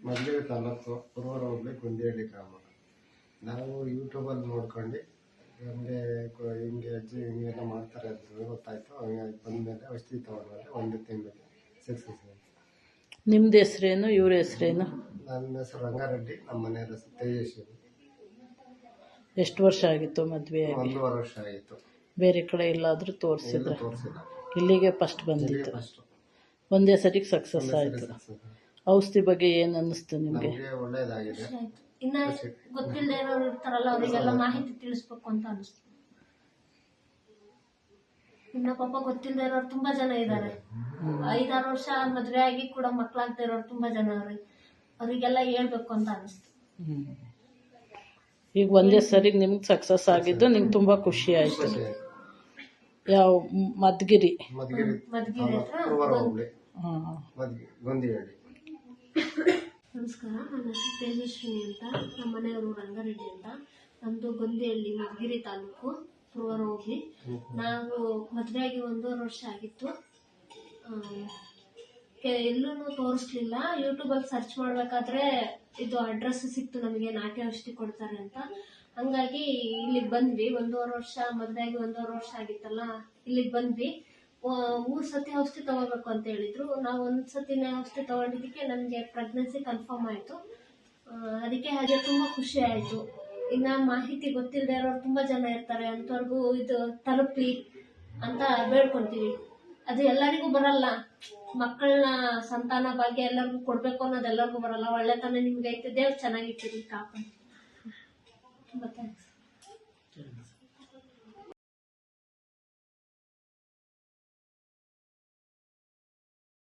ಮಧುಗಿರಿ ತಾಲೂಕು ಪುರವರ ಹೋಬಳಿ ಗುಂದಿಹಳ್ಳಿ ಗ್ರಾಮ. ನಾವು ಯೂಟ್ಯೂಬಲ್ಲಿ ನೋಡ್ಕೊಂಡು ನಮಗೆ ಹಿಂಗೆ ಅಜ್ಜಿ ಹಿಂಗೆಲ್ಲ ಮಾಡ್ತಾರೆ ಅಂತ ಗೊತ್ತಾಯಿತು. ಹಂಗಾಗಿ ಬಂದಮೇಲೆ ಔಷಧಿ ತೊಗೊಂಡ್ಮೇಲೆ ಒಂದು ತಿಂಗಳಿಗೆ ಸಕ್ಸಸ್ ಆಯಿತು. ನಿಮ್ಮದು ಹೆಸ್ರೇನು, ಇವ್ರ ಹೆಸ್ರೇನು? ನನ್ನ ಹೆಸರು ರಂಗಾರೆಡ್ಡಿ, ನಮ್ಮ ಮನೆಯ ಹೆಸರು ತೇಜಸ್ವಿನಿ. ಎಷ್ಟು ವರ್ಷ ಆಗಿತ್ತು ಮದುವೆ? 1.5 ವರ್ಷ ಆಗಿತ್ತು. ಬೇರೆ ಕಡೆ ಎಲ್ಲಾದರೂ ತೋರಿಸಿಲ್ಲ? ಇಲ್ಲಿಗೆ ಫಸ್ಟ್ ಬಂದಿತ್ತು. ಒಂದೇ ಸರಿಗೆ ಸಕ್ಸಸ್ ಆಯಿತು. ಔಷಧಿ ಬಗ್ಗೆ ಏನು ಅನ್ನಿಸ್ತು ನಿಮಗೆ? ಒಳ್ಳೆಯದಾಗಿದೆ. ಇನ್ನ ಗೊತ್ತಿಲ್ಲದೆ ಇರೋರು ಇರ್ತಾರಲ್ಲ, ಅವರಿಗೆಲ್ಲ ಮಾಹಿತಿ ತಿಳಿಸ್ಬೇಕು ಅಂತ ಅನಿಸ್ತು. ಇನ್ನ ಪಾಪ ಗೊತ್ತಿಲ್ಲದೆ ಇರೋರು ತುಂಬಾ ಜನ ಇದ್ದಾರೆ. 5-6 ವರ್ಷ ಮದುವೆ ಆಗಿ ಕೂಡ ಮಕ್ಕಳಾಗ್ತಾ ಇರೋರು ತುಂಬಾ ಜನ ಅವ್ರಿ. ಅವರಿಗೆಲ್ಲ ಹೇಳ್ಬೇಕು ಅಂತ ಅನಿಸ್ತು. ಈಗ ಒಂದೇ ಸರಿಗೆ ನಿಮ್ಗೆ ಸಕ್ಸಸ್ ಆಗಿದ್ದು ನಿಮ್ಗೆ ತುಂಬಾ ಖುಷಿ ಆಯ್ತು. ಯಾವ ಮಧುಗಿರಿ ಹತ್ರ ಗುಂದಿಹಳ್ಳಿ. ನಮಸ್ಕಾರ, ನನ್ನ ಹೆಸರು ತೇಜಸ್ವಿನಿ ಅಂತ, ನಮ್ಮ ಮನೆಯವರು ರಂಗಾರೆಡ್ಡಿ ಅಂತ. ನಮ್ಮದು ಗುಂದಿಹಳ್ಳಿ, ಮಧುಗಿರಿ ತಾಲೂಕು, ಪುರವರ ಹೋಬಳಿ. ನಾವು ಮದುವೆಯಾಗಿ 1.5 ವರ್ಷ ಆಗಿತ್ತು. ಎಲ್ಲೂ ತೋರಿಸ್ಲಿಲ್ಲ. ಯೂಟ್ಯೂಬಲ್ಲಿ ಸರ್ಚ್ ಮಾಡಬೇಕಾದ್ರೆ ಇದು ಅಡ್ರೆಸ್ ಸಿಕ್ತು ನಮಗೆ, ನಾಟಿ ಔಷಧಿ ಕೊಡ್ತಾರೆ ಅಂತ. ಹಂಗಾಗಿ ಇಲ್ಲಿಗೆ ಬಂದ್ವಿ. 1.5 ವರ್ಷ ಮದುವೆಯಾಗಿ 1.5 ವರ್ಷ ಆಗಿತ್ತಲ್ಲ, ಇಲ್ಲಿಗೆ ಬಂದ್ವಿ. 3 ಸತಿ ಔಷಧಿ ತಗೋಬೇಕು ಅಂತ ಹೇಳಿದ್ರು. ನಾವು 1 ಸತಿನೇ ಔಷಧಿ ತಗೊಂಡಿದ್ದಕ್ಕೆ ನನಗೆ ಪ್ರೆಗ್ನೆನ್ಸಿ ಕನ್ಫರ್ಮ್ ಆಯಿತು. ಅದಕ್ಕೆ ಹಾಗೆ ತುಂಬ ಖುಷಿ ಆಯಿತು. ಇನ್ನು ಮಾಹಿತಿ ಗೊತ್ತಿಲ್ಲದೆ ಇರೋರು ತುಂಬ ಜನ ಇರ್ತಾರೆ, ಅಂಥವ್ರಿಗೂ ಇದು ತಲುಪಲಿ ಅಂತ ಬೇಡ್ಕೊತೀವಿ. ಅದು ಎಲ್ಲರಿಗೂ ಬರಲ್ಲ. ಮಕ್ಕಳನ್ನ ಸಂತಾನ ಭಾಗ್ಯ ಎಲ್ಲರಿಗೂ ಕೊಡಬೇಕು ಅನ್ನೋದು ಎಲ್ಲರಿಗೂ ಬರಲ್ಲ. ಒಳ್ಳೆತನ ನಿಮ್ಗೆ ಐತೆ, ದೇವ್ರು ಚೆನ್ನಾಗಿಟ್ಟಿರಿ, ಕಾಪಾಡಿ. ತುಂಬ ಥ್ಯಾಂಕ್ಸ್.